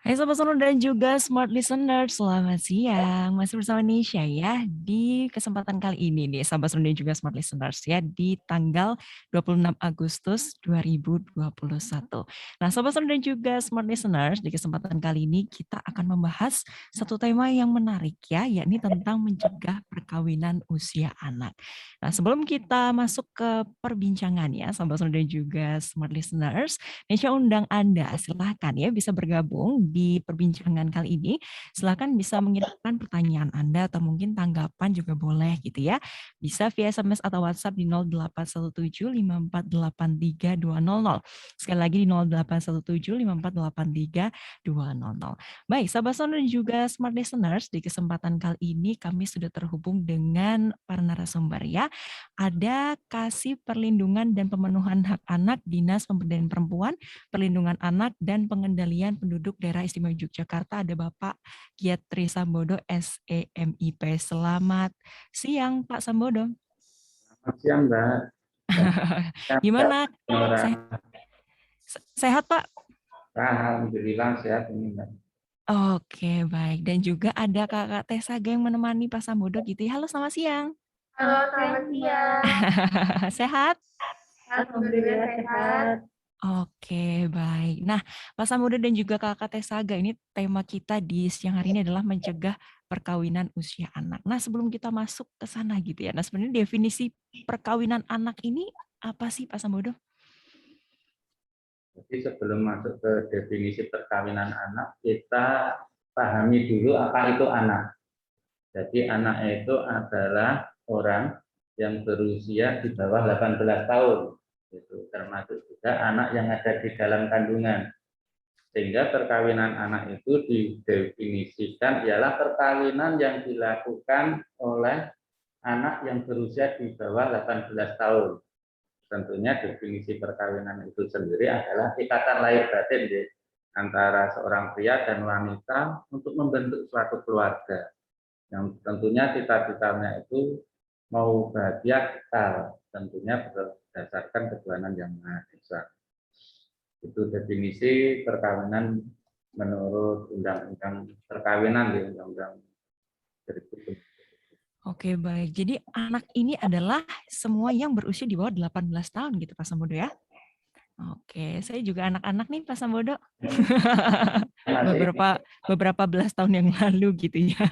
Hai Sobat Sono dan juga Smart Listener, selamat siang. Masih bersama Nisha ya di kesempatan kali ini nih Sobat Sono dan juga Smart Listeners ya di tanggal 26 Agustus 2021. Nah Sobat Sono dan juga Smart Listeners, di kesempatan kali ini kita akan membahas satu tema yang menarik ya, yakni tentang mencegah perkawinan usia anak. Nah sebelum kita masuk ke perbincangan ya Sobat Sono dan juga Smart Listeners, Nesya undang Anda, silahkan ya bisa bergabung di perbincangan kali ini. Silahkan bisa mengirimkan pertanyaan Anda atau mungkin tanggapan juga boleh gitu ya. Bisa via SMS atau WhatsApp di 08175483 200. Sekali lagi di 08175483 200. Baik, sahabat Sono dan juga Smart Listeners, di kesempatan kali ini kami sudah terhubung dengan para narasumber ya. Ada Kasih Perlindungan dan Pemenuhan Hak Anak Dinas Pemberdayaan Perempuan, Perlindungan Anak dan Pengendalian Penduduk Daerah Istimewa Yogyakarta, ada Bapak Giat Trisambodo SEMIP. Selamat siang Pak Sambodo. Selamat siang, Mbak. Gimana? Orang Sehat Pak? Alhamdulillah sehat ini, Mbak. Oke, baik. Dan juga ada Kakak Tesaga yang menemani Pak Sambodo gitu ya. Halo, selamat siang. Halo, selamat siang. Sehat? Alhamdulillah sehat. Oke, baik. Nah, Pak Sambodo dan juga Kakak Tesaga, ini tema kita di siang hari ini adalah mencegah perkawinan usia anak. Nah, sebelum kita masuk ke sana gitu ya. Nah, sebenarnya definisi perkawinan anak ini apa sih, Pak Sambodo? Jadi sebelum masuk ke definisi perkawinan anak, kita pahami dulu apa itu anak. Jadi anak itu adalah orang yang berusia di bawah 18 tahun. Itu termasuk juga anak yang ada di dalam kandungan. Sehingga perkawinan anak itu didefinisikan ialah perkawinan yang dilakukan oleh anak yang berusia di bawah 18 tahun. Tentunya definisi perkawinan itu sendiri adalah ikatan lahir batin antara seorang pria dan wanita untuk membentuk suatu keluarga yang tentunya cita-citanya itu mau bahagia kekal, tentunya berdasarkan ketuhanan yang Maha Esa. Itu definisi perkawinan menurut Undang-Undang Perkawinan di Undang-Undang 2000. Oke, baik. Jadi anak ini adalah semua yang berusia di bawah 18 tahun gitu, Pak Sambodo ya? Oke, saya juga anak-anak nih Pak Sambodo. beberapa belas tahun yang lalu gitu ya.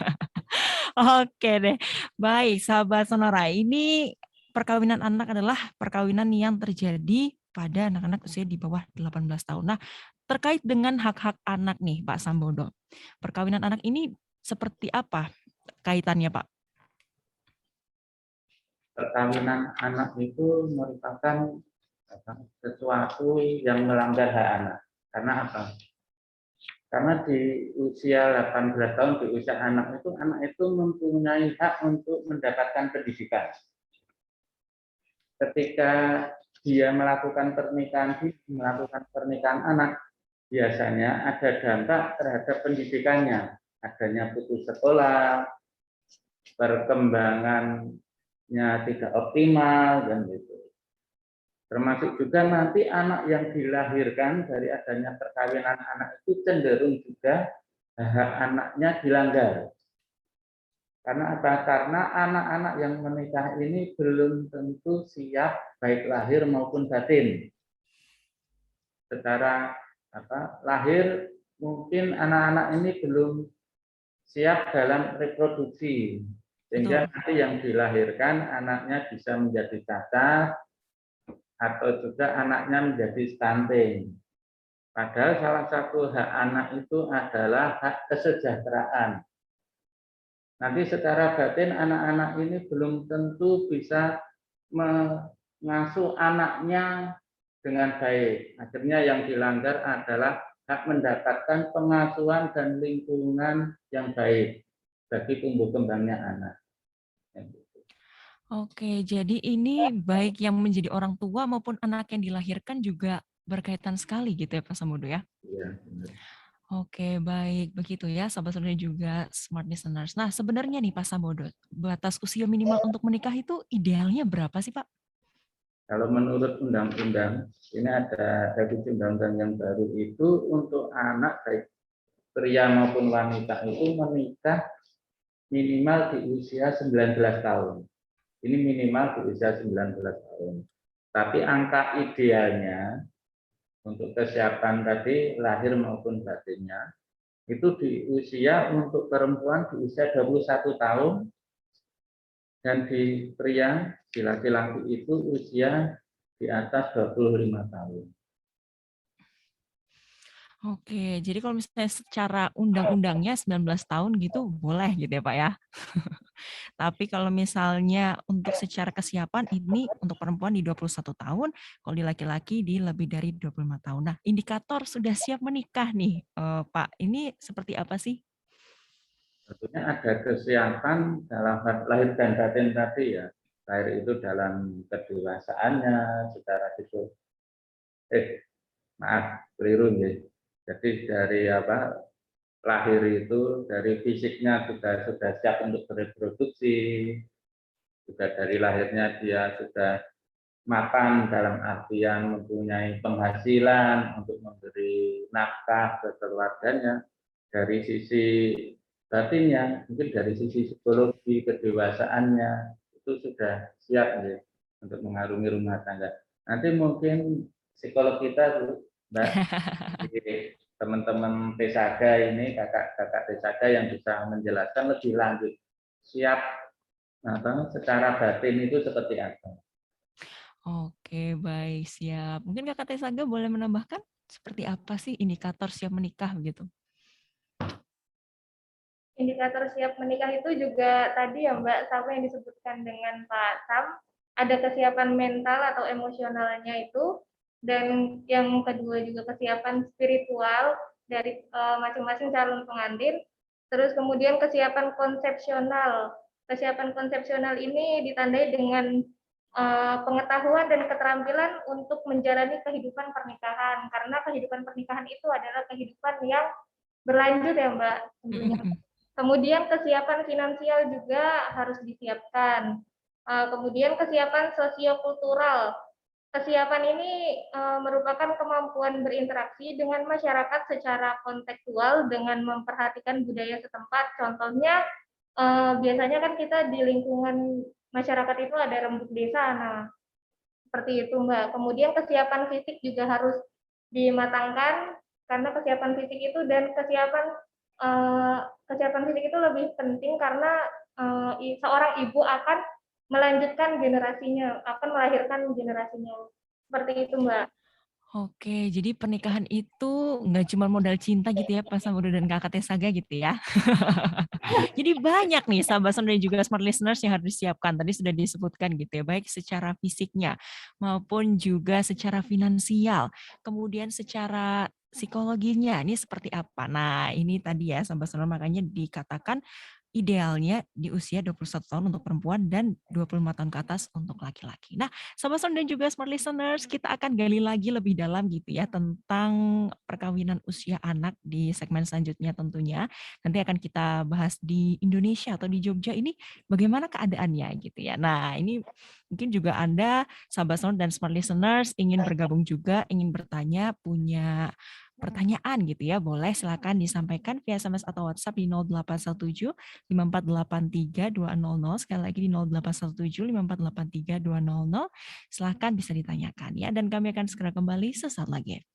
Oke deh. Baik, sahabat Sonora. Ini perkawinan anak adalah perkawinan yang terjadi pada anak-anak usia di bawah 18 tahun. Nah, terkait dengan hak-hak anak nih, Pak Sambodo. Perkawinan anak ini seperti apa kaitannya, Pak? Perkawinan anak itu merupakan sesuatu yang melanggar hak anak. Karena apa? Karena di usia 18 tahun, di usia anak itu mempunyai hak untuk mendapatkan pendidikan. Ketika dia melakukan pernikahan anak, biasanya ada dampak terhadap pendidikannya. Adanya putus sekolah, perkembangannya tidak optimal, dan gitu. Termasuk juga nanti anak yang dilahirkan dari adanya perkawinan anak itu cenderung juga hak anaknya dilanggar. Karena apa? Karena anak-anak yang menikah ini belum tentu siap baik lahir maupun batin. Secara lahir mungkin anak-anak ini belum siap dalam reproduksi. Sehingga nanti yang dilahirkan anaknya bisa menjadi cacat, atau juga anaknya menjadi stunting. Padahal salah satu hak anak itu adalah hak kesejahteraan. Nanti secara batin anak-anak ini belum tentu bisa mengasuh anaknya dengan baik. Akhirnya yang dilanggar adalah hak mendapatkan pengasuhan dan lingkungan yang baik bagi tumbuh kembangnya anak. Oke, jadi ini baik yang menjadi orang tua maupun anak yang dilahirkan juga berkaitan sekali gitu ya Pak Sambodo ya? Iya, benar. Oke, baik. Begitu ya, sahabat-sahabat dan juga smart listeners. Nah, sebenarnya nih Pak Sambodo, batas usia minimal untuk menikah itu idealnya berapa sih Pak? Kalau menurut undang-undang, ini ada revisi undang-undang yang baru itu untuk anak baik pria maupun wanita itu menikah minimal di usia 19 tahun. Ini minimal di usia 19 tahun. Tapi angka idealnya untuk kesiapan tadi lahir maupun batinnya itu di usia untuk perempuan di usia 21 tahun dan di pria, di laki-laki itu usia di atas 25 tahun. Oke, jadi kalau misalnya secara undang-undangnya 19 tahun gitu boleh gitu ya Pak ya. Tapi kalau misalnya untuk secara kesiapan ini untuk perempuan di 21 tahun, kalau di laki-laki di lebih dari 25 tahun. Nah, indikator sudah siap menikah nih Pak, ini seperti apa sih? Tentunya ada kesiapan dalam lahir dan batin tadi ya. Lahir itu dalam kedewasaannya, secara itu. Maaf, keliru ya. Jadi dari lahir itu dari fisiknya sudah siap untuk bereproduksi, juga dari lahirnya dia sudah mapan dalam artian mempunyai penghasilan untuk memberi nafkah ke keluarganya. Dari sisi batinnya, mungkin dari sisi psikologi kedewasaannya itu sudah siap ya, untuk mengarungi rumah tangga. Nanti mungkin psikolog kita Mbak, teman-teman T-Saga ini, kakak-kakak T-Saga yang bisa menjelaskan lebih lanjut siap secara batin itu seperti apa. Oke, baik, siap. Mungkin Kakak Tesaga boleh menambahkan seperti apa sih indikator siap menikah begitu? Indikator siap menikah itu juga tadi ya Mbak, sama yang disebutkan dengan Pak Sam, ada kesiapan mental atau emosionalnya itu, dan yang kedua juga kesiapan spiritual dari masing-masing calon pengantin, terus kemudian kesiapan konsepsional. Kesiapan konsepsional ini ditandai dengan pengetahuan dan keterampilan untuk menjalani kehidupan pernikahan, karena kehidupan pernikahan itu adalah kehidupan yang berlanjut ya Mbak tentunya. Kemudian kesiapan finansial juga harus disiapkan. Kemudian kesiapan sosiokultural. Kesiapan ini merupakan kemampuan berinteraksi dengan masyarakat secara kontekstual dengan memperhatikan budaya setempat. Contohnya biasanya kan kita di lingkungan masyarakat itu ada rembuk desa. Nah, seperti itu Mbak. Kemudian kesiapan fisik juga harus dimatangkan karena kesiapan fisik itu dan kesiapan fisik itu lebih penting karena seorang ibu akan melanjutkan generasinya, akan melahirkan generasinya. Seperti itu, Mbak. Oke, jadi pernikahan itu nggak cuma modal cinta gitu ya, Pak Samudra dan Kakak Tesaga gitu ya. Jadi banyak nih sahabat Sonda dan juga smart listeners yang harus disiapkan. Tadi sudah disebutkan gitu ya, baik secara fisiknya maupun juga secara finansial. Kemudian secara psikologinya ini seperti apa. Nah, ini tadi ya sahabat Sonda makanya dikatakan idealnya di usia 21 tahun untuk perempuan dan 25 tahun ke atas untuk laki-laki. Nah, Sobat Son dan juga Smart Listeners, kita akan gali lagi lebih dalam gitu ya tentang perkawinan usia anak di segmen selanjutnya tentunya. Nanti akan kita bahas di Indonesia atau di Jogja ini bagaimana keadaannya gitu ya. Nah, ini mungkin juga Anda, Sobat Son dan Smart Listeners ingin bergabung juga, ingin bertanya, punya pertanyaan gitu ya, boleh silakan disampaikan via SMS atau WhatsApp di 0817 5483 200. Sekali lagi di 0817 5483 200. Silahkan bisa ditanyakan ya. Dan kami akan segera kembali sesaat lagi.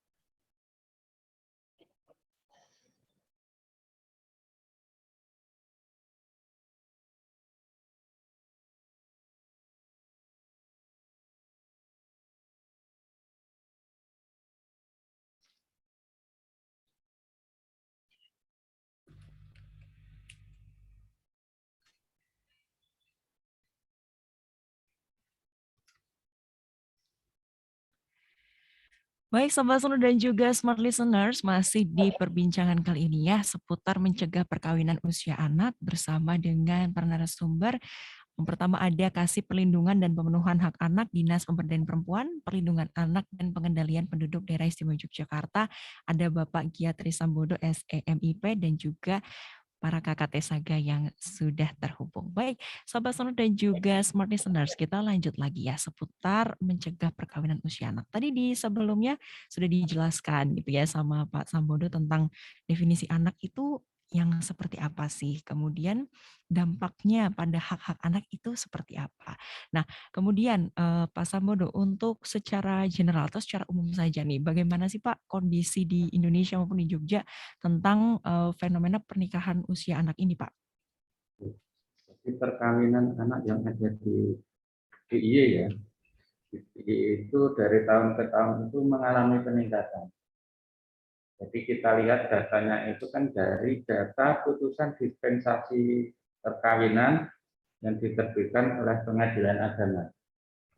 Baik, Sobat Sunu dan juga Smart Listeners, masih di perbincangan kali ini ya, seputar mencegah perkawinan usia anak bersama dengan para narasumber. Yang pertama ada Kasih Perlindungan dan Pemenuhan Hak Anak, Dinas Pemberdayaan Perempuan, Perlindungan Anak dan Pengendalian Penduduk Daerah Istimewa Yogyakarta. Ada Bapak Giat Trisambodo, SEMIP, dan juga para KKT Saga yang sudah terhubung. Baik, Sobat Sonor dan juga Smart Listeners, kita lanjut lagi ya seputar mencegah perkawinan usia anak. Tadi di sebelumnya sudah dijelaskan gitu ya sama Pak Sambodo tentang definisi anak itu yang seperti apa sih, kemudian dampaknya pada hak-hak anak itu seperti apa. Nah, kemudian Pak Sambodo, untuk secara general atau secara umum saja nih, bagaimana sih Pak kondisi di Indonesia maupun di Jogja tentang fenomena pernikahan usia anak ini, Pak? Jadi perkawinan anak yang ada di DIY ya, di DIY itu dari tahun ke tahun itu mengalami peningkatan. Jadi kita lihat datanya itu kan dari data putusan dispensasi perkawinan yang diterbitkan oleh Pengadilan Agama.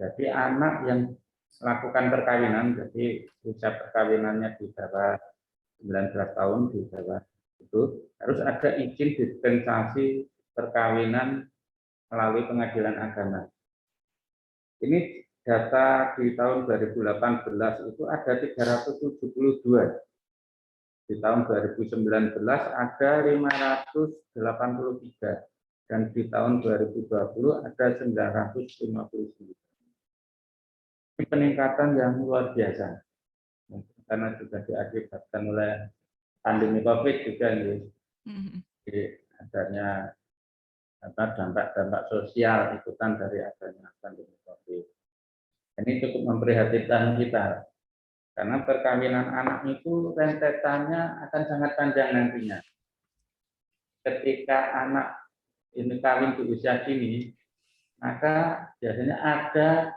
Jadi anak yang melakukan perkawinan, jadi usia perkawinannya di bawah 19 tahun, di bawah itu harus ada izin dispensasi perkawinan melalui Pengadilan Agama. Ini data di tahun 2018 itu ada 372. Di tahun 2019 ada 583 dan di tahun 2020 ada 959. Ini peningkatan yang luar biasa karena juga diakibatkan oleh pandemi COVID juga ini. Jadi adanya dampak-dampak sosial ikutan dari adanya pandemi COVID. Ini cukup memprihatinkan kita. Karena perkawinan anak itu rentetannya akan sangat panjang nantinya. Ketika anak ini kawin di usia dini, maka biasanya ada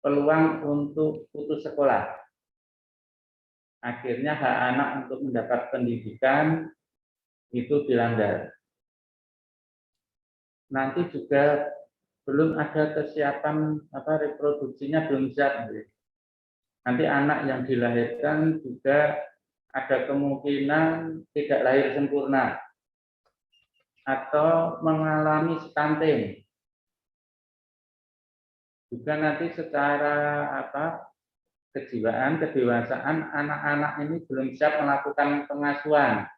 peluang untuk putus sekolah. Akhirnya hak anak untuk mendapat pendidikan itu dilanggar. Nanti juga belum ada kesiapan reproduksinya belum siap. Nanti anak yang dilahirkan juga ada kemungkinan tidak lahir sempurna atau mengalami stunting. Juga nanti secara kejiwaan, kedewasaan anak-anak ini belum siap melakukan pengasuhan,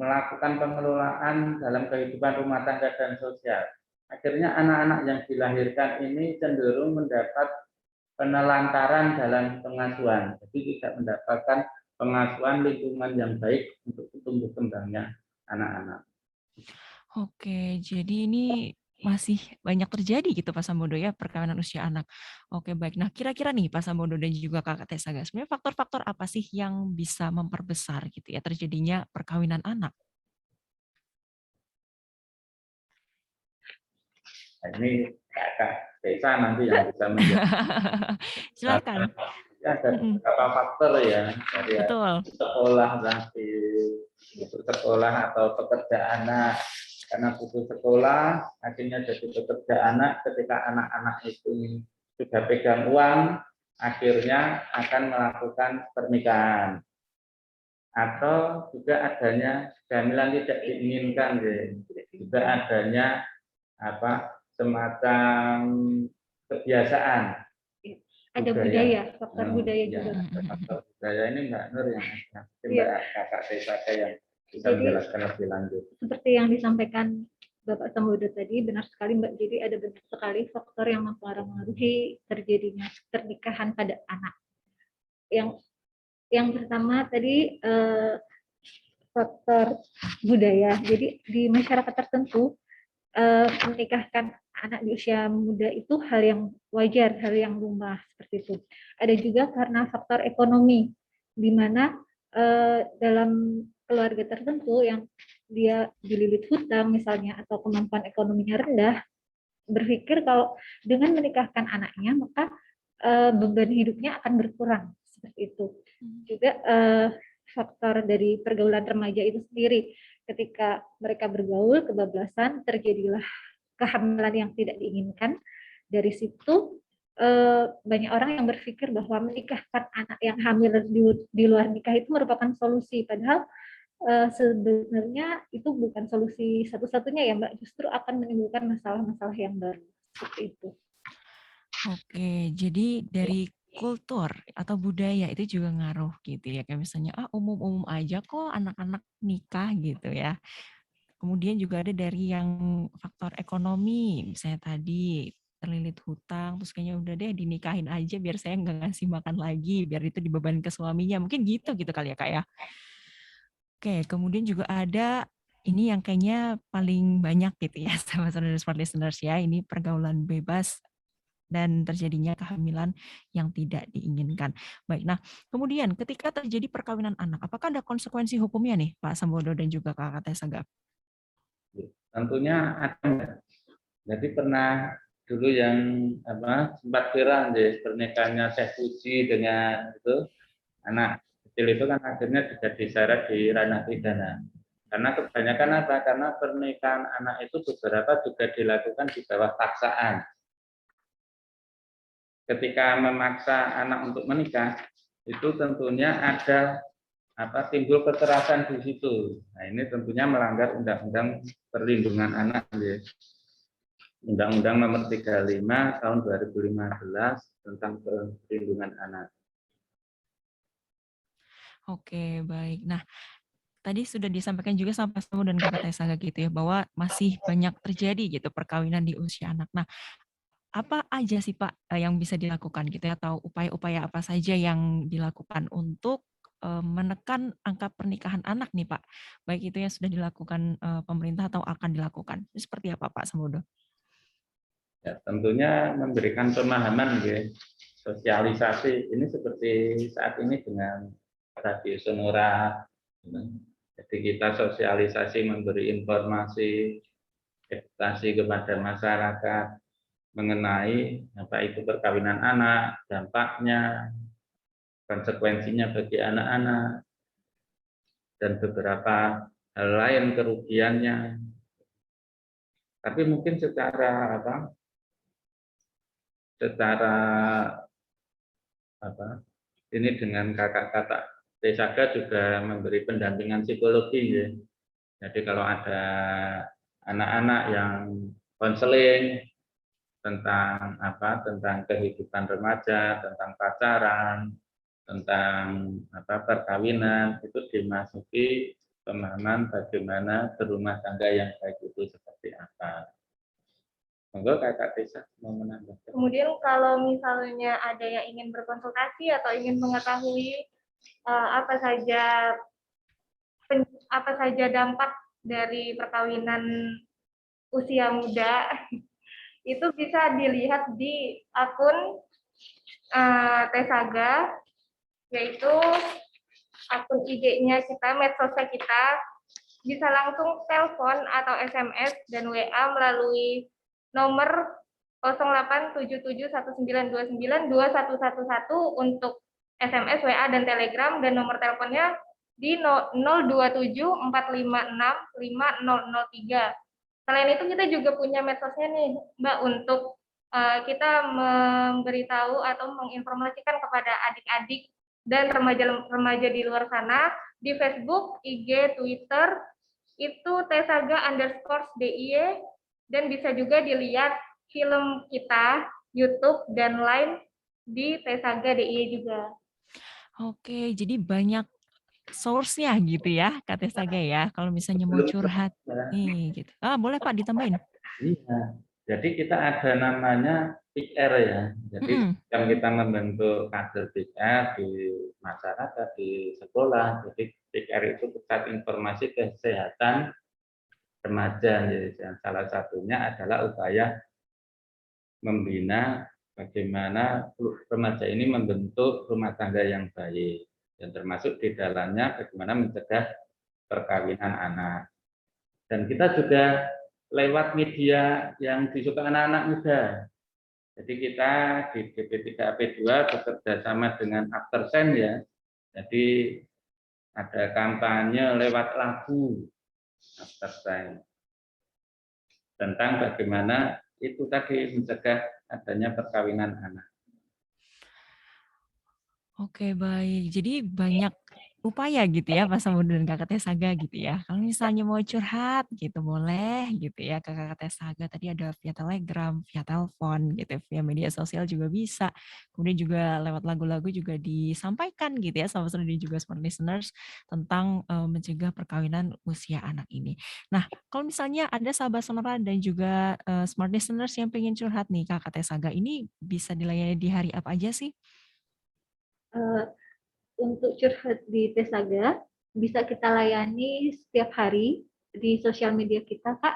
melakukan pengelolaan dalam kehidupan rumah tangga dan sosial. Akhirnya anak-anak yang dilahirkan ini cenderung mendapat penelantaran dalam pengasuhan, jadi tidak mendapatkan pengasuhan lingkungan yang baik untuk tumbuh kembangnya anak-anak. Oke, jadi ini masih banyak terjadi gitu Pak Sambodo ya, perkawinan usia anak. Oke, baik. Nah, kira-kira nih Pak Sambodo dan juga Kakak Tesaga, sebenarnya faktor-faktor apa sih yang bisa memperbesar gitu ya terjadinya perkawinan anak? Nah, ini kakak desa nanti yang bisa menjawab. Silakan. Ada beberapa faktor ya, dari Betul. sekolah nanti, putus sekolah atau pekerjaan anak. Karena putus sekolah, akhirnya jadi pekerja anak. Ketika anak-anak itu sudah pegang uang, akhirnya akan melakukan pernikahan. Atau juga adanya kehamilan tidak diinginkan, juga adanya semacam kebiasaan. Ada budaya, faktor budaya ya, juga. Faktor budaya ini Mbak Nur yang ada. Mbak Kakak Desa yang bisa menjelaskan lebih lanjut. Seperti yang disampaikan Bapak Sambodo tadi, benar sekali Mbak. Jadi ada banyak sekali faktor yang mempengaruhi terjadinya pernikahan pada anak. Yang pertama tadi faktor budaya. Jadi di masyarakat tertentu menikahkan anak di usia muda itu hal yang wajar, hal yang lumrah seperti itu. Ada juga karena faktor ekonomi, di mana dalam keluarga tertentu yang dia dililit hutang misalnya atau kemampuan ekonominya rendah, berpikir kalau dengan menikahkan anaknya maka beban hidupnya akan berkurang seperti itu. Juga faktor dari pergaulan remaja itu sendiri, ketika mereka bergaul kebablasan terjadilah kehamilan yang tidak diinginkan. Dari situ banyak orang yang berpikir bahwa menikahkan anak yang hamil di luar nikah itu merupakan solusi, padahal sebenarnya itu bukan solusi satu-satunya ya Mbak, justru akan menimbulkan masalah-masalah yang baru seperti itu. Oke, jadi dari kultur atau budaya itu juga ngaruh gitu ya. Kayak misalnya umum-umum aja kok anak-anak nikah gitu ya. Kemudian juga ada dari yang faktor ekonomi, misalnya tadi terlilit hutang, terus kayaknya udah deh dinikahin aja biar saya nggak ngasih makan lagi, biar itu dibebankan ke suaminya. Mungkin gitu gitu kali ya Kak ya. Oke, kemudian juga ada ini yang kayaknya paling banyak gitu ya sama smart listeners ya, ini pergaulan bebas dan terjadinya kehamilan yang tidak diinginkan. Baik, nah kemudian ketika terjadi perkawinan anak, apakah ada konsekuensi hukumnya nih Pak Sambodo dan juga Kak Tessa? Tentunya ada, Mbak. Jadi pernah dulu yang sempat viral di pernikahannya Syekh Fuji dengan itu anak kecil itu kan akhirnya juga diseret di ranah pidana. Karena kebanyakan apa? Karena pernikahan anak itu beberapa juga dilakukan di bawah paksaan. Ketika memaksa anak untuk menikah, itu tentunya ada timbul kekerasan di situ. Nah, ini tentunya melanggar Undang-Undang Perlindungan Anak, ya. Undang-Undang Nomor 35 Tahun 2015 tentang Perlindungan Anak. Oke, baik. Nah, tadi sudah disampaikan juga sama Pak Samu dan Kakak Tessa gitu ya, bahwa masih banyak terjadi gitu perkawinan di usia anak. Nah, apa aja sih Pak yang bisa dilakukan gitu ya, atau upaya-upaya apa saja yang dilakukan untuk menekan angka pernikahan anak nih Pak? Baik itu yang sudah dilakukan pemerintah atau akan dilakukan. Itu seperti apa Pak Samudo? Ya, tentunya memberikan pemahaman, ya, sosialisasi. Ini seperti saat ini dengan Radio Sonora. Jadi kita sosialisasi, memberi informasi, edukasi kepada masyarakat mengenai apa itu perkawinan anak, dampaknya, konsekuensinya bagi anak-anak, dan beberapa hal lain kerugiannya. Tapi mungkin secara ini dengan kakak-kakak Tesaga juga memberi pendampingan psikologi, ya. Jadi kalau ada anak-anak yang konseling tentang kehidupan remaja, tentang pacaran, tentang perkawinan, itu dimasuki pemahaman bagaimana berumah tangga yang baik itu seperti apa. Monggo Kakak Tessa mau menambahkan. Kemudian kalau misalnya ada yang ingin berkonsultasi atau ingin mengetahui apa saja dampak dari perkawinan usia muda, itu bisa dilihat di akun Tesaga, yaitu akun IG-nya kita, medsosnya kita. Bisa langsung telepon atau SMS dan WA melalui nomor 087719292111 untuk SMS, WA, dan Telegram, dan nomor teleponnya di 02745650003. Selain itu kita juga punya medsosnya nih Mbak, untuk kita memberitahu atau menginformasikan kepada adik-adik dan remaja-remaja di luar sana di Facebook, IG, Twitter, itu Tesaga_DIY, dan bisa juga dilihat film kita, YouTube, dan lain di Tesaga DIY juga. Oke, jadi banyak source-nya gitu ya, Kak Tesaga ya. Kalau misalnya mau curhat nih gitu. Boleh Pak ditambahin? Iya. Jadi kita ada namanya PR, ya. Jadi kita membentuk kader PR di masyarakat, di sekolah. Jadi PR itu pusat informasi kesehatan remaja. Jadi salah satunya adalah upaya membina bagaimana remaja ini membentuk rumah tangga yang baik, dan termasuk di dalamnya bagaimana mencegah perkawinan anak. Dan kita juga lewat media yang disukai anak-anak muda. Jadi kita di DP3AP2 bekerja sama dengan Aftersen, ya. Jadi ada kampanye lewat lagu Aftersen tentang bagaimana itu tadi mencegah adanya perkawinan anak. Oke, baik. Jadi banyak upaya gitu ya Pak Samudra dan Kakak Teh Saga gitu ya. Kalau misalnya mau curhat gitu boleh gitu ya ke Kakak Teh Saga, tadi ada via Telegram, via telepon gitu, via media sosial juga bisa. Kemudian juga lewat lagu-lagu juga disampaikan gitu ya sama Saudara dan juga smart listeners tentang mencegah perkawinan usia anak ini. Nah, kalau misalnya ada sahabat sonora dan juga smart listeners yang pengen curhat nih Kakak Teh Saga, ini bisa dilayani di hari apa aja sih? Eh, untuk curhat di Tesaga bisa kita layani setiap hari di sosial media kita, Kak,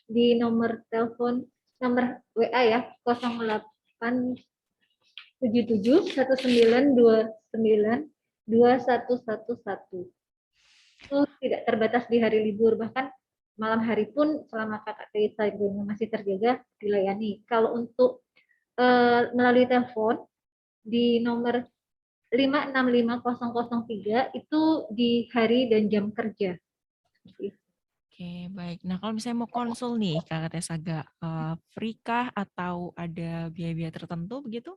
di nomor telepon, nomor WA ya, 0877 1929 2111. Itu tidak terbatas di hari libur, bahkan malam hari pun selama Kakak Tesaga masih terjaga dilayani. Kalau untuk melalui telepon di nomor 565003 itu di hari dan jam kerja. Oke, baik. Nah, kalau misalnya mau konsul nih, Kakak Teh Saga, free kah atau ada biaya-biaya tertentu begitu?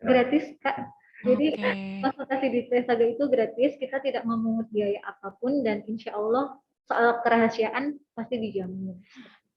Gratis, Kak. Jadi Oke. konsultasi di Tesaga itu gratis, kita tidak memungut biaya apapun dan insya Allah soal kerahasiaan pasti dijamin.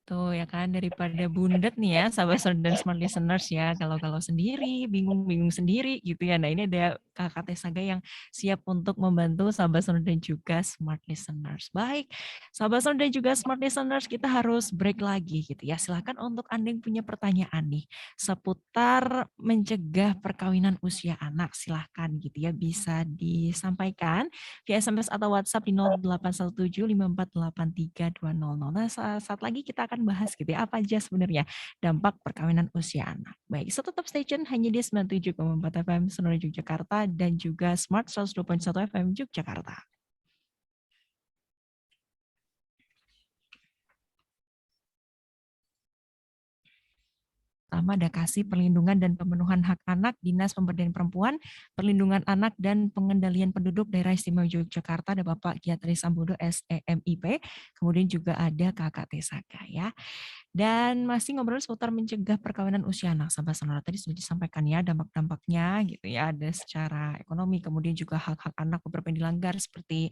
Tuh ya kan, daripada bundet nih ya, sahabat dan smart listeners ya, kalau sendiri, bingung-bingung sendiri gitu ya. Nah ini ada Kakak Teh Saga yang siap untuk membantu sahabat dan juga smart listeners. Baik, sahabat dan juga smart listeners, kita harus break lagi gitu ya. Silahkan untuk Anda yang punya pertanyaan nih, seputar mencegah perkawinan usia anak, silahkan gitu ya, bisa disampaikan via SMS atau WhatsApp di 0817548320. Nah, saat lagi kita akan bahas gitu ya, apa aja sebenarnya dampak perkawinan usia anak. Baik, so tetap stay tune hanya di 97,4 FM Sonora Yogyakarta dan juga Smart 102.1 FM Yogyakarta. Pertama ada kasih perlindungan dan pemenuhan hak anak, Dinas Pemberdayaan Perempuan, Perlindungan Anak dan Pengendalian Penduduk Daerah Istimewa Yogyakarta, ada Bapak Giatri Sambodo SEMIP, kemudian juga ada Kakak Tesaka ya. Dan masih ngobrol seputar mencegah perkawinan usia anak. Sahabat Sonora tadi sudah disampaikan ya dampak-dampaknya gitu ya, ada secara ekonomi, kemudian juga hak-hak anak beberapa yang dilanggar seperti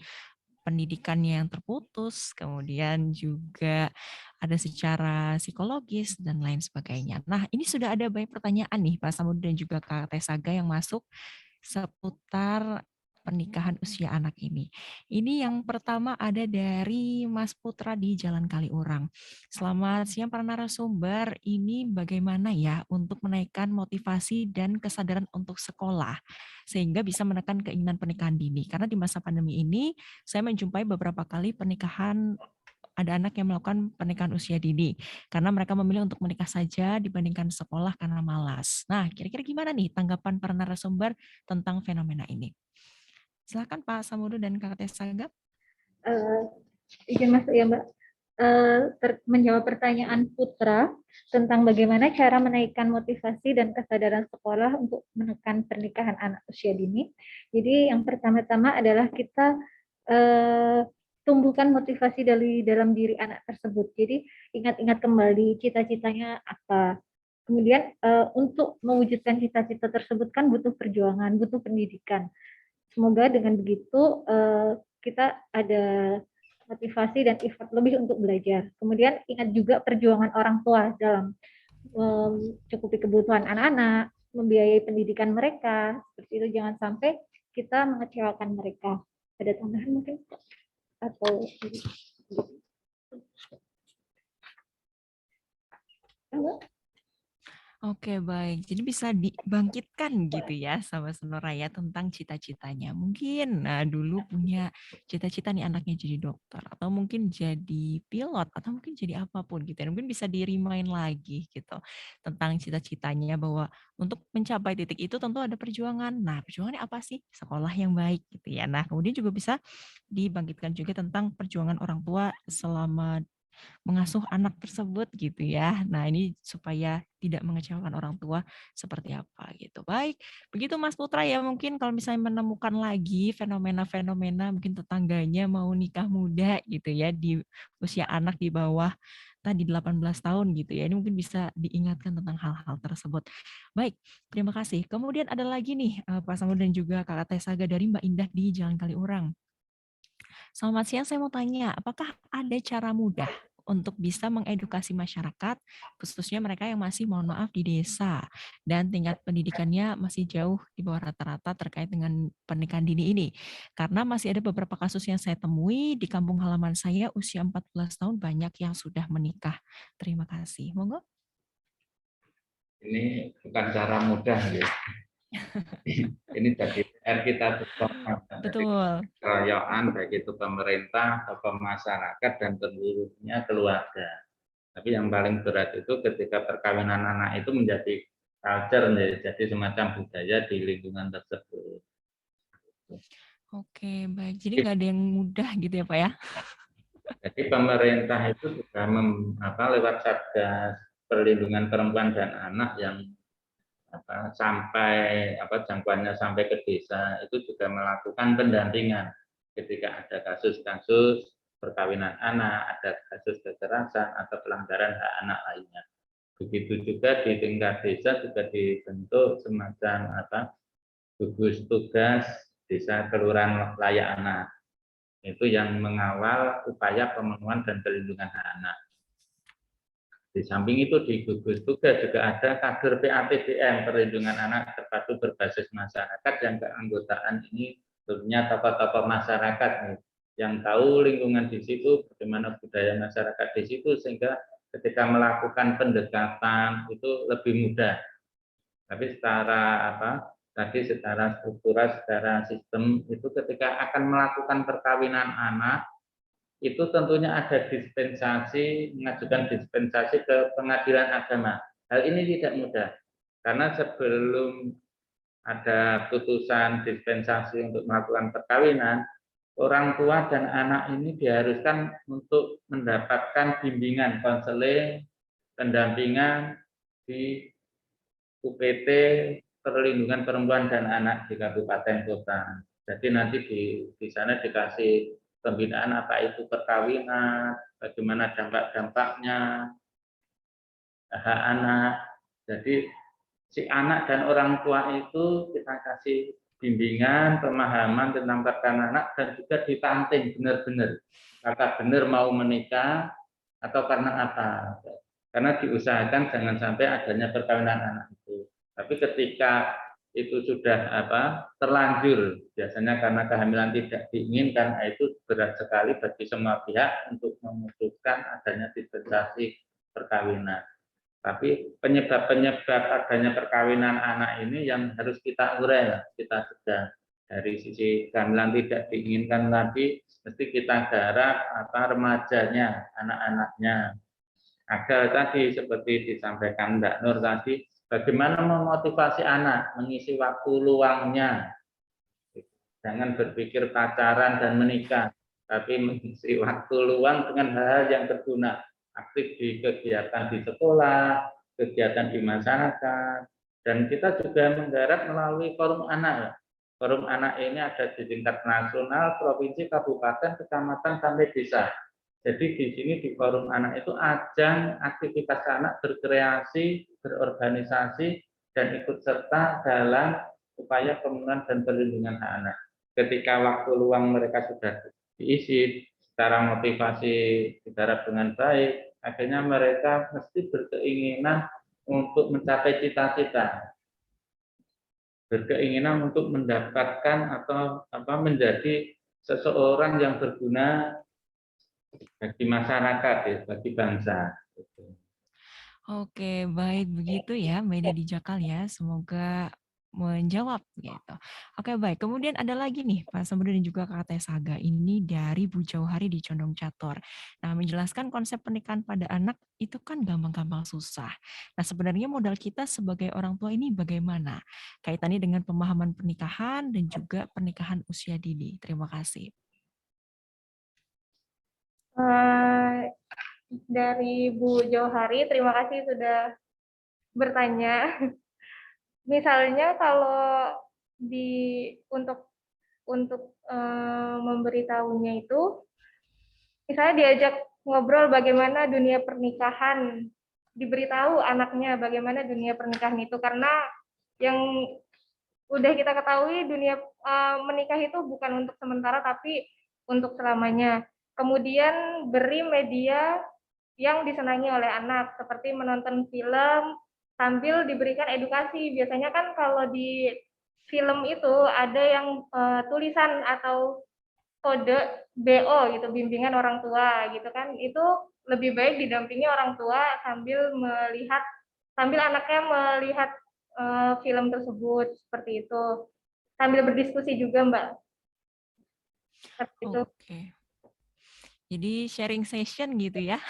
pendidikannya yang terputus, kemudian juga ada secara psikologis dan lain sebagainya. Nah, ini sudah ada banyak pertanyaan nih Pak Samud dan juga Kak Tesaga yang masuk seputar pernikahan usia anak ini. Ini yang pertama ada dari Mas Putra di Jalan Kaliurang. Selamat siang para narasumber. Ini bagaimana ya untuk menaikkan motivasi dan kesadaran untuk sekolah sehingga bisa menekan keinginan pernikahan dini. Karena di masa pandemi ini saya menjumpai beberapa kali pernikahan ada anak yang melakukan pernikahan usia dini karena mereka memilih untuk menikah saja dibandingkan sekolah karena malas. Nah, kira-kira gimana nih tanggapan para narasumber tentang fenomena ini? Silakan Pak Samudo dan Kak Tesaga. Izin masuk ya Mbak. Menjawab pertanyaan Putra tentang bagaimana cara menaikkan motivasi dan kesadaran sekolah untuk menekan pernikahan anak usia dini. Jadi yang pertama-tama adalah kita tumbuhkan motivasi dari dalam diri anak tersebut. Jadi ingat-ingat kembali cita-citanya apa. Kemudian untuk mewujudkan cita-cita tersebut kan butuh perjuangan, butuh pendidikan. Semoga dengan begitu kita ada motivasi dan effort lebih untuk belajar. Kemudian ingat juga perjuangan orang tua dalam mencukupi kebutuhan anak-anak, membiayai pendidikan mereka. Seperti itu, jangan sampai kita mengecewakan mereka. Ada tambahan mungkin? Atau Oke, baik. Jadi bisa dibangkitkan gitu ya sama Senoraya tentang cita-citanya. Mungkin dulu punya cita-cita nih anaknya jadi dokter atau mungkin jadi pilot atau mungkin jadi apapun gitu ya. Mungkin bisa di-remind lagi gitu tentang cita-citanya bahwa untuk mencapai titik itu tentu ada perjuangan. Nah, perjuangannya apa sih? Sekolah yang baik gitu ya. Nah, kemudian juga bisa dibangkitkan juga tentang perjuangan orang tua selama mengasuh anak tersebut gitu ya. Nah, ini supaya tidak mengecewakan orang tua seperti apa gitu. Baik, begitu Mas Putra ya, mungkin kalau misalnya menemukan lagi fenomena-fenomena mungkin tetangganya mau nikah muda gitu ya di usia anak di bawah tadi 18 tahun gitu ya. Ini mungkin bisa diingatkan tentang hal-hal tersebut. Baik, terima kasih. Kemudian ada lagi nih Pak Samuel dan juga Kakak Tesaga dari Mbak Indah di Jalan Kaliurang. Selamat siang, saya mau tanya, apakah ada cara mudah untuk bisa mengedukasi masyarakat, khususnya mereka yang masih, mohon maaf, di desa, dan tingkat pendidikannya masih jauh di bawah rata-rata terkait dengan pernikahan dini ini? Karena masih ada beberapa kasus yang saya temui di kampung halaman saya, usia 14 tahun banyak yang sudah menikah. Terima kasih. Monggo. Ini bukan cara mudah ya. Ini jadi PR kita bersama, jadi Betul. keroyokan baik itu pemerintah, tokoh masyarakat, dan tentunya keluarga. Tapi yang paling berat itu ketika perkawinan anak itu menjadi culture, jadi semacam budaya di lingkungan tersebut. Oke, baik. Jadi nggak ada yang mudah gitu ya, Pak ya? Jadi pemerintah itu sudah lewat Satgas Perlindungan Perempuan dan Anak yang sampai jangkauannya sampai ke desa itu juga melakukan pendampingan ketika ada kasus-kasus perkawinan anak, ada kasus kekerasan atau pelanggaran hak anak lainnya. Begitu juga di tingkat desa juga dibentuk semacam gugus tugas desa kelurahan layak anak. Itu yang mengawal upaya pemenuhan dan perlindungan hak anak. Di samping itu di gugus tugas juga ada kader PAPDM perlindungan anak terpadu berbasis masyarakat yang keanggotaan ini tentunya tokoh-tokoh masyarakat yang tahu lingkungan di situ, bagaimana budaya masyarakat di situ sehingga ketika melakukan pendekatan itu lebih mudah. Tapi secara struktural, secara sistem itu ketika akan melakukan perkawinan anak itu tentunya ada dispensasi, mengajukan dispensasi ke pengadilan agama. Hal ini tidak mudah, karena sebelum ada putusan dispensasi untuk melakukan perkawinan, orang tua dan anak ini diharuskan untuk mendapatkan bimbingan konseling, pendampingan di UPT Perlindungan Perempuan dan Anak di Kabupaten Kota. Jadi nanti di sana dikasih pembinaan apa itu perkawinan, bagaimana dampak-dampaknya, hak anak. Jadi si anak dan orang tua itu kita kasih bimbingan, pemahaman tentang perkawinan anak dan juga ditanting benar-benar. Apakah benar mau menikah atau karena apa? Karena diusahakan jangan sampai adanya perkawinan anak itu. Tapi ketika itu sudah terlanjur, biasanya karena kehamilan tidak diinginkan, itu berat sekali bagi semua pihak untuk memutuskan adanya dispensasi perkawinan. Tapi penyebab-penyebab adanya perkawinan anak ini yang harus kita urai, kita cegah. Dari sisi kehamilan tidak diinginkan tadi, mesti kita garap remajanya, anak-anaknya, agar tadi seperti disampaikan Mbak Nur tadi, bagaimana memotivasi anak mengisi waktu luangnya. Jangan berpikir pacaran dan menikah, tapi mengisi waktu luang dengan hal-hal yang berguna. Aktif di kegiatan di sekolah, kegiatan di masyarakat, dan kita juga menggarap melalui forum anak. Forum anak ini ada di tingkat nasional, provinsi, kabupaten, kecamatan, sampai desa. Jadi di sini di forum anak itu ajang aktivitas anak berkreasi, berorganisasi, dan ikut serta dalam upaya pemenuhan dan perlindungan hak anak. Ketika waktu luang mereka sudah diisi, secara motivasi digarap dengan baik, akhirnya mereka mesti berkeinginan untuk mencapai cita-cita, berkeinginan untuk mendapatkan atau menjadi seseorang yang berguna bagi masyarakat, bagi bangsa. Oke, baik begitu ya, Mbak Ida di Jakal ya. Semoga menjawab gitu. Oke, baik. Kemudian ada lagi nih, Pak Samudra dan juga Kak Teh Saga ini dari Bu Jauhari di Condong Catur. Nah, menjelaskan konsep pernikahan pada anak itu kan gampang-gampang susah. Nah, sebenarnya modal kita sebagai orang tua ini bagaimana? Kaitannya dengan pemahaman pernikahan dan juga pernikahan usia dini. Terima kasih. dari Bu Johari, terima kasih sudah bertanya. Misalnya kalau untuk memberitahunya itu, misalnya diajak ngobrol bagaimana dunia pernikahan, diberitahu anaknya bagaimana dunia pernikahan itu, karena yang udah kita ketahui dunia menikah itu bukan untuk sementara tapi untuk selamanya. Kemudian beri media yang disenangi oleh anak seperti menonton film sambil diberikan edukasi. Biasanya kan kalau di film itu ada yang tulisan atau kode BO gitu, bimbingan orang tua gitu kan. Itu lebih baik didampingi orang tua sambil anaknya melihat film tersebut seperti itu. Sambil berdiskusi juga, Mbak. Seperti itu. Oke. Jadi sharing session gitu ya.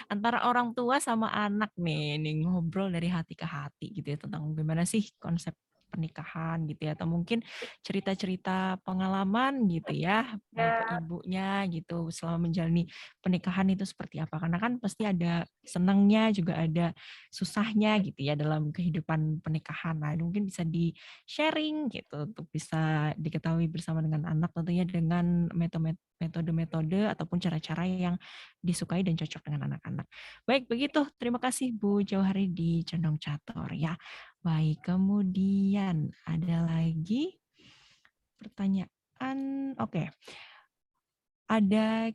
Antara orang tua sama anak nih ngobrol dari hati ke hati gitu ya tentang gimana sih konsep pernikahan gitu ya atau mungkin cerita-cerita pengalaman gitu ya bapak Ya, ibunya gitu selama menjalani pernikahan itu seperti apa karena kan pasti ada senangnya juga ada susahnya gitu ya dalam kehidupan pernikahan. Nah, mungkin bisa di sharing gitu untuk bisa diketahui bersama dengan anak tentunya dengan metode-metode ataupun cara-cara yang disukai dan cocok dengan anak-anak. Baik, begitu. Terima kasih Bu Jauhari di Condong Catur ya. Baik, kemudian ada lagi pertanyaan. Oke, ada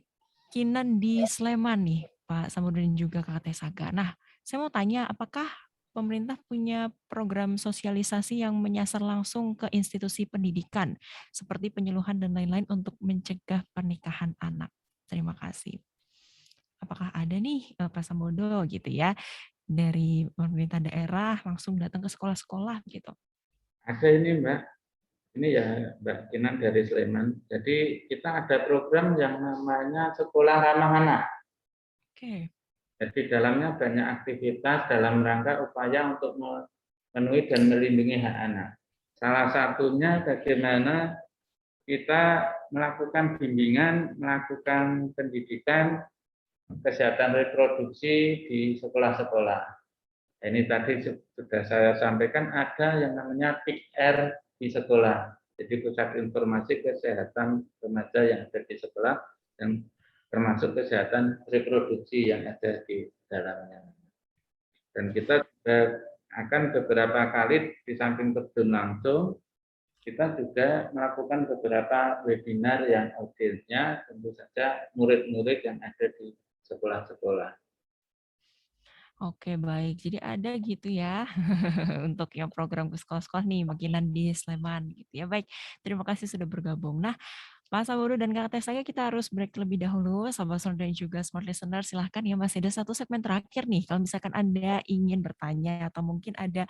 Kinan di Sleman nih, Pak Samudra dan juga Kak Tesaga. Nah, saya mau tanya, apakah pemerintah punya program sosialisasi yang menyasar langsung ke institusi pendidikan, seperti penyuluhan dan lain-lain untuk mencegah pernikahan anak? Terima kasih. Apakah ada nih Pak Sambodo gitu ya, dari pemerintah daerah langsung datang ke sekolah-sekolah gitu? Ada ini Mbak, ini ya Mbak Kinan dari Sleman. Jadi kita ada program yang namanya Sekolah Ramah Anak. Oke. Jadi dalamnya banyak aktivitas dalam rangka upaya untuk memenuhi dan melindungi hak anak. Salah satunya bagaimana kita melakukan bimbingan, melakukan pendidikan kesehatan reproduksi di sekolah-sekolah. Ini tadi sudah saya sampaikan ada yang namanya PIK-R di sekolah. Jadi pusat informasi kesehatan remaja yang ada di sekolah dan termasuk kesehatan reproduksi yang ada di dalamnya. Dan kita juga akan beberapa kali di samping terjun langsung, kita juga melakukan beberapa webinar yang audiensnya tentu saja murid-murid yang ada di sekolah-sekolah. Oke, baik. Jadi ada gitu ya untuk yang program ke sekolah-sekolah nih, bagian di Sleman gitu ya. Baik, terima kasih sudah bergabung. Nah, Pak Sabodo dan Kak Tes saya kita harus break terlebih dahulu. Sahabat Sonor dan juga Smart Listener, silahkan ya masih ada satu segmen terakhir nih. Kalau misalkan Anda ingin bertanya atau mungkin ada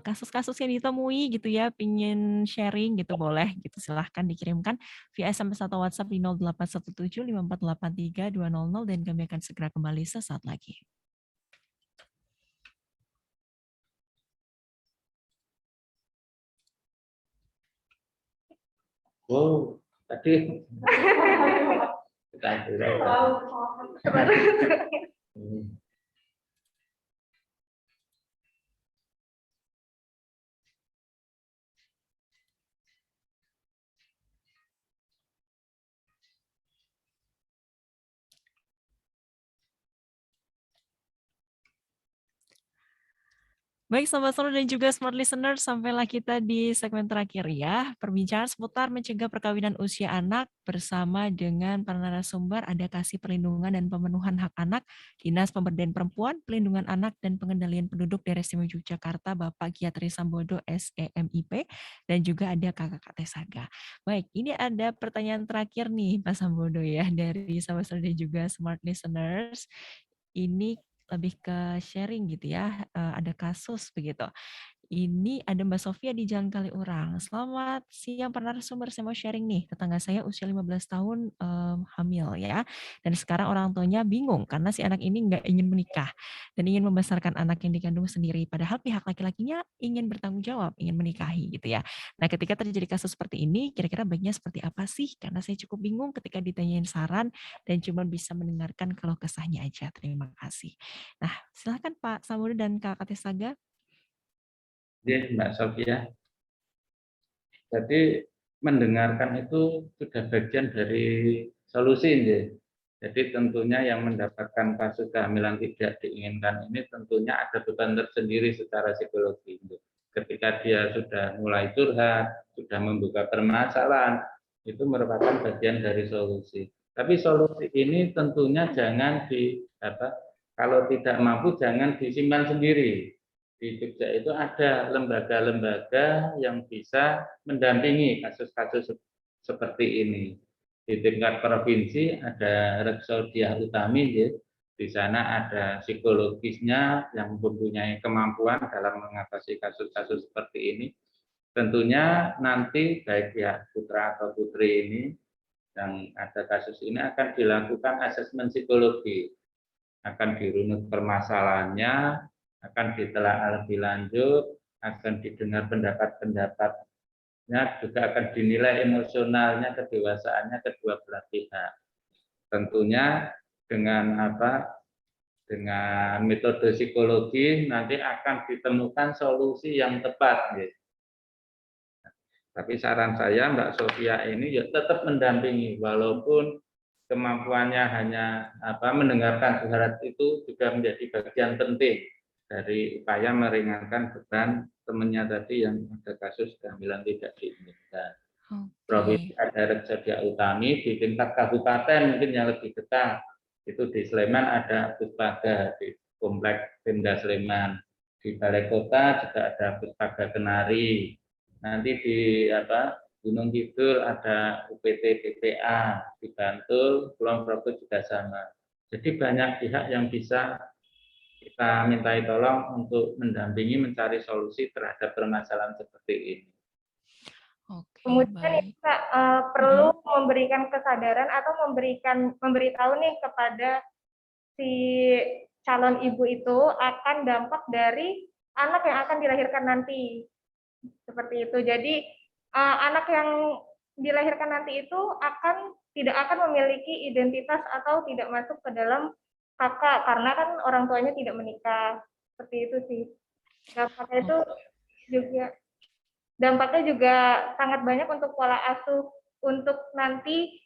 kasus-kasus yang ditemui gitu ya, pingin sharing gitu boleh gitu. Silahkan dikirimkan via SMS atau WhatsApp di 08175483 dan kami akan segera kembali sesaat lagi. Wow, tadi kita kira. Baik, Sobat Sonor dan juga Smart Listener, sampailah kita di segmen terakhir ya. Perbincangan seputar mencegah perkawinan usia anak bersama dengan para narasumber ada Kasih Perlindungan dan Pemenuhan Hak Anak, Dinas Pemberdayaan Perempuan, Pelindungan Anak dan Pengendalian Penduduk Daerah Istimewa Yogyakarta, Bapak Giatri Sambodo, SEMIP, dan juga ada Kakak Tesaga. Baik, ini ada pertanyaan terakhir nih, Pak Sambodo ya, dari Sobat Sonor dan juga Smart Listeners. Ini lebih ke sharing gitu ya, ada kasus begitu. Ini ada Mbak Sofia di Jalan Kaliurang. Selamat siang para narasumber, saya mau sharing nih. Tetangga saya usia 15 tahun hamil ya. Dan sekarang orang tuanya bingung karena si anak ini nggak ingin menikah dan ingin membesarkan anak yang dikandung sendiri. Padahal pihak laki-lakinya ingin bertanggung jawab, ingin menikahi gitu ya. Nah ketika terjadi kasus seperti ini, kira-kira baiknya seperti apa sih? Karena saya cukup bingung ketika ditanyain saran dan cuma bisa mendengarkan keluh kesahnya aja. Terima kasih. Nah silahkan Pak Samudra dan Kak Katisaga. Jadi Mbak Sofia, jadi mendengarkan itu sudah bagian dari solusi ini. Jadi tentunya yang mendapatkan kasus kehamilan tidak diinginkan ini tentunya ada beban tersendiri secara psikologi. Ketika dia sudah mulai curhat, sudah membuka permasalahan, itu merupakan bagian dari solusi. Tapi solusi ini tentunya jangan kalau tidak mampu jangan disimpan sendiri. Di Jogja itu ada lembaga-lembaga yang bisa mendampingi kasus-kasus seperti ini. Di tingkat provinsi ada Reksodia Utami, ya. Di sana ada psikologisnya yang mempunyai kemampuan dalam mengatasi kasus-kasus seperti ini. Tentunya nanti baik pihak putra atau putri ini yang ada kasus ini akan dilakukan asesmen psikologi, akan dirunut permasalahannya, akan ditelaah lebih lanjut, akan didengar pendapat-pendapatnya, juga akan dinilai emosionalnya, kedewasaannya kedua belah pihak. Tentunya dengan dengan metode psikologi nanti akan ditemukan solusi yang tepat. Tapi saran saya Mbak Sofia ini ya tetap mendampingi, walaupun kemampuannya hanya mendengarkan curhat itu juga menjadi bagian penting dari upaya meringankan beban temannya tadi yang ada kasus kehamilan tidak diinginkan. Provinsi ada Reksodia Utami, di tingkat kabupaten mungkin yang lebih dekat itu di Sleman ada Puspaga di Komplek Pemda Sleman, di Balai Kota juga ada Puspaga Kenari, nanti di Gunung Kidul ada UPT BPA, di Bantul, Kulon Progo juga sama. Jadi banyak pihak yang bisa kita mintai tolong untuk mendampingi mencari solusi terhadap permasalahan seperti ini. Oke, Kemudian baik. kita perlu memberikan kesadaran atau memberitahu nih kepada si calon ibu itu akan dampak dari anak yang akan dilahirkan nanti. Seperti itu. Jadi anak yang dilahirkan nanti itu tidak akan memiliki identitas atau tidak masuk ke dalam kakak karena kan orang tuanya tidak menikah. Seperti itu sih. Dampaknya juga sangat banyak untuk pola asuh untuk nanti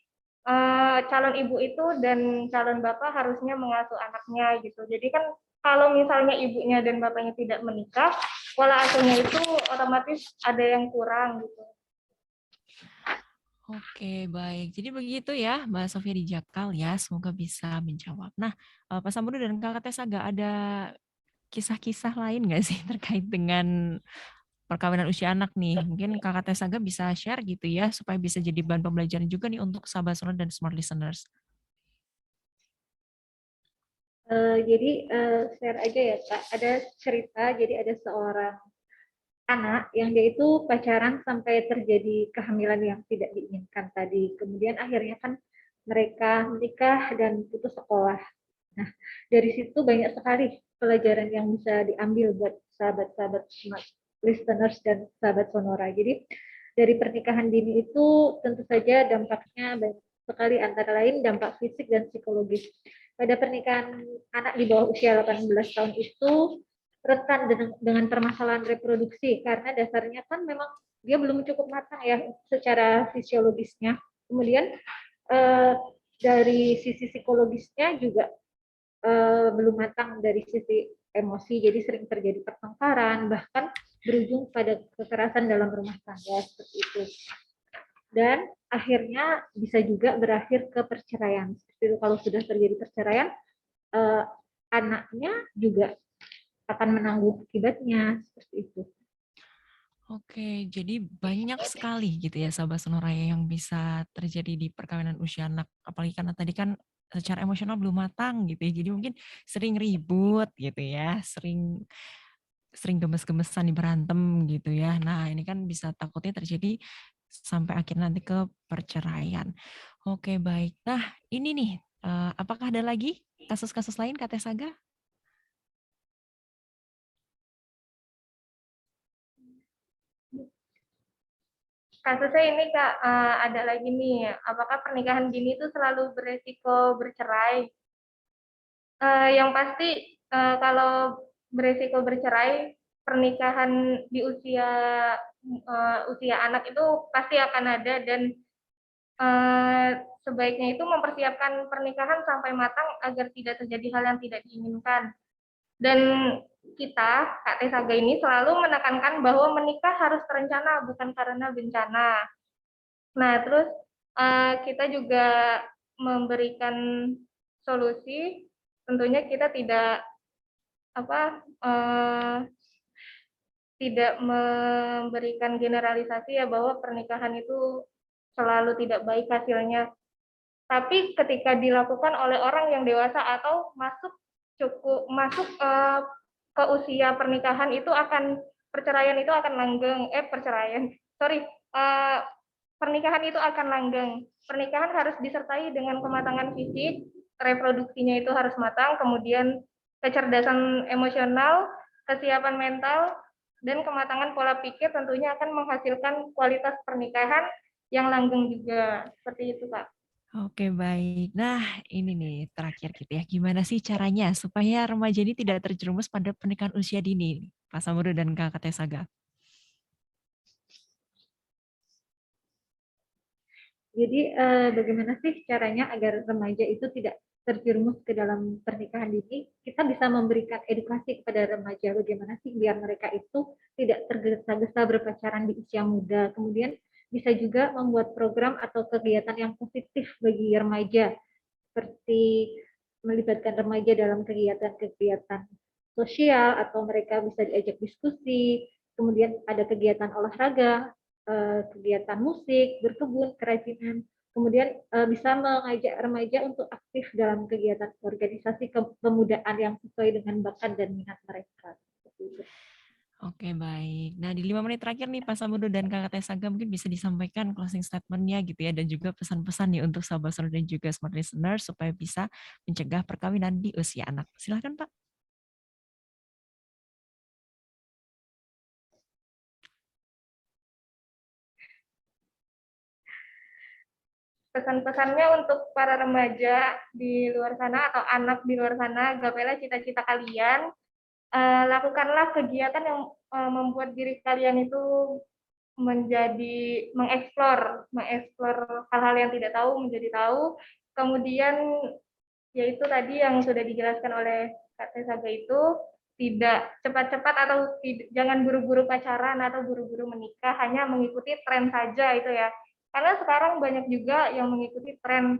calon ibu itu dan calon bapak harusnya mengasuh anaknya gitu. Jadi kan kalau misalnya ibunya dan bapaknya tidak menikah, pola asuhnya itu otomatis ada yang kurang gitu. Oke, baik. Jadi begitu ya, Mbak Sofia di Jakal ya. Semoga bisa menjawab. Nah, Pak Samudra dan Kak Tesaga ada kisah-kisah lain nggak sih terkait dengan perkawinan usia anak nih? Mungkin Kak Tesaga bisa share gitu ya, supaya bisa jadi bahan pembelajaran juga nih untuk sahabat sonor dan smart listeners. Jadi share aja ya Kak, ada cerita, jadi ada seorang anak yang dia itu pacaran sampai terjadi kehamilan yang tidak diinginkan tadi. Kemudian akhirnya kan mereka menikah dan putus sekolah. Nah, dari situ banyak sekali pelajaran yang bisa diambil buat sahabat-sahabat smart listeners dan sahabat Sonora. Jadi dari pernikahan dini itu tentu saja dampaknya banyak sekali, antara lain dampak fisik dan psikologis. Pada pernikahan anak di bawah usia 18 tahun itu rentan dengan permasalahan reproduksi karena dasarnya kan memang dia belum cukup matang ya secara fisiologisnya. Kemudian dari sisi psikologisnya juga belum matang dari sisi emosi, jadi sering terjadi pertengkaran, bahkan berujung pada kekerasan dalam rumah tangga seperti itu. Dan akhirnya bisa juga berakhir ke perceraian. Seperti itu, kalau sudah terjadi perceraian, anaknya juga akan menanggung akibatnya seperti itu. Oke, jadi banyak sekali gitu ya sahabat Sonoraya yang bisa terjadi di perkawinan usia anak. Apalagi karena tadi kan secara emosional belum matang gitu ya. Jadi mungkin sering ribut gitu ya, sering sering gemes-gemesan nih, berantem gitu ya. Nah, ini kan bisa takutnya terjadi sampai akhir nanti ke perceraian. Oke, baik. Nah, ini nih, apakah ada lagi kasus-kasus lain Kak Saga? Kasusnya ini Kak, ada lagi nih, apakah pernikahan dini itu selalu beresiko bercerai? Yang pasti kalau beresiko bercerai, pernikahan di usia anak itu pasti akan ada, dan sebaiknya itu mempersiapkan pernikahan sampai matang agar tidak terjadi hal yang tidak diinginkan. Dan kita, Kak Saga ini selalu menekankan bahwa menikah harus terencana, bukan karena bencana. Nah, terus kita juga memberikan solusi, tentunya kita tidak tidak memberikan generalisasi ya bahwa pernikahan itu selalu tidak baik hasilnya. Tapi ketika dilakukan oleh orang yang dewasa atau masuk ke usia pernikahan itu perceraian itu akan langgeng. Pernikahan itu akan langgeng. Pernikahan harus disertai dengan kematangan fisik, reproduksinya itu harus matang, kemudian kecerdasan emosional, kesiapan mental, dan kematangan pola pikir tentunya akan menghasilkan kualitas pernikahan yang langgeng juga. Seperti itu, Kak. Oke, baik. Nah, ini nih terakhir gitu ya. Gimana sih caranya supaya remaja ini tidak terjerumus pada pernikahan usia dini, Pak Samudro dan Kak Saga? Jadi bagaimana sih caranya agar remaja itu tidak terjerumus ke dalam pernikahan dini? Kita bisa memberikan edukasi kepada remaja bagaimana sih biar mereka itu tidak tergesa-gesa berpacaran di usia muda. Kemudian bisa juga membuat program atau kegiatan yang positif bagi remaja, seperti melibatkan remaja dalam kegiatan-kegiatan sosial, atau mereka bisa diajak diskusi, kemudian ada kegiatan olahraga, kegiatan musik, berkebun, kerajinan, kemudian bisa mengajak remaja untuk aktif dalam kegiatan organisasi kepemudaan yang sesuai dengan bakat dan minat mereka. Oke, baik. Nah, di 5 menit terakhir nih Pak Samudro dan Kak Saga mungkin bisa disampaikan closing statement-nya gitu ya, dan juga pesan-pesan nih untuk sahabat Sonor dan juga smart listener supaya bisa mencegah perkawinan di usia anak. Silahkan Pak. Pesan-pesannya untuk para remaja di luar sana atau anak di luar sana, gapailah cita-cita kalian, lakukanlah kegiatan yang membuat diri kalian itu mengeksplor hal-hal yang tidak tahu menjadi tahu. Kemudian yaitu tadi yang sudah dijelaskan oleh Kak Saga itu, tidak cepat-cepat atau jangan buru-buru pacaran atau buru-buru menikah, hanya mengikuti tren saja itu ya. Karena sekarang banyak juga yang mengikuti tren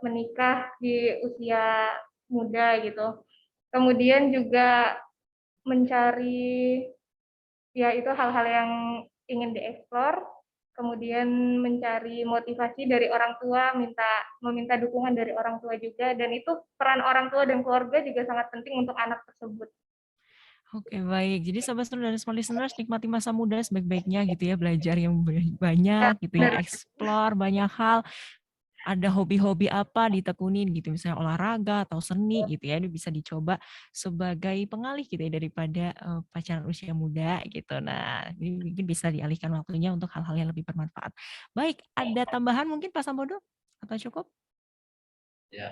menikah di usia muda gitu. Kemudian juga mencari ya itu hal-hal yang ingin dieksplor, kemudian mencari motivasi dari orang tua, meminta dukungan dari orang tua juga, dan itu peran orang tua dan keluarga juga sangat penting untuk anak tersebut. Oke, baik. Jadi sahabat Sonor dan smart listeners, nikmati masa muda sebaik-baiknya gitu ya, belajar yang banyak gitu ya, explore banyak hal. Ada hobi-hobi apa ditekunin gitu, misalnya olahraga atau seni gitu ya, ini bisa dicoba sebagai pengalih gitu ya daripada pacaran usia muda gitu. Nah, ini mungkin bisa dialihkan waktunya untuk hal-hal yang lebih bermanfaat. Baik, ada tambahan mungkin Pak Sambodo atau cukup? Ya,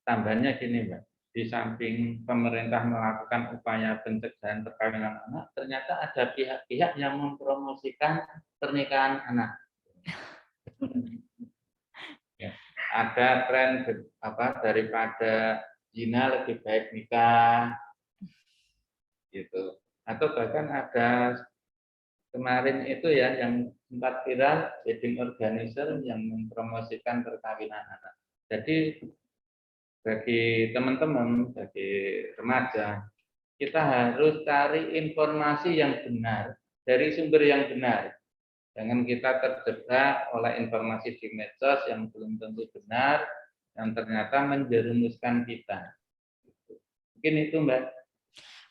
tambahnya gini Mbak, di samping pemerintah melakukan upaya pencegahan perkawinan anak, ternyata ada pihak-pihak yang mempromosikan pernikahan anak. Ya, ada tren daripada zina lebih baik nikah gitu. Atau bahkan ada kemarin itu ya yang sempat viral wedding organizer yang mempromosikan perkawinan anak. Jadi bagi teman-teman, bagi remaja, kita harus cari informasi yang benar dari sumber yang benar. Jangan kita terjebak oleh informasi di medsos yang belum tentu benar, yang ternyata menjerumuskan kita. Mungkin itu Mbak.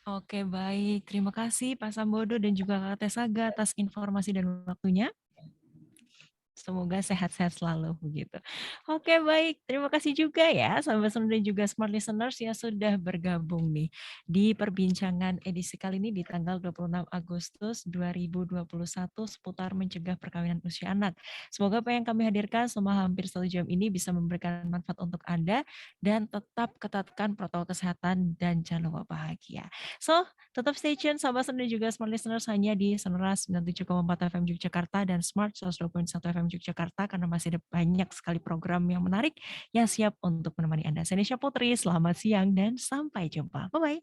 Oke, baik. Terima kasih Pak Sambodo dan juga Kak Tesaga atas informasi dan waktunya. Semoga sehat-sehat selalu begitu. Oke, baik. Terima kasih juga ya sahabat Sendu dan juga smart listeners yang sudah bergabung nih di perbincangan edisi kali ini di tanggal 26 Agustus 2021 seputar mencegah perkawinan usia anak. Semoga apa yang kami hadirkan selama hampir 1 jam ini bisa memberikan manfaat untuk Anda dan tetap ketatkan protokol kesehatan dan jangan lupa bahagia. So, tetap stay tune sahabat Sendu dan juga smart listeners hanya di Sonora 97,4 FM Yogyakarta dan Smart 102.1 FM Yogyakarta karena masih ada banyak sekali program yang menarik yang siap untuk menemani Anda. Saya Nesya Putri, selamat siang dan sampai jumpa. Bye-bye.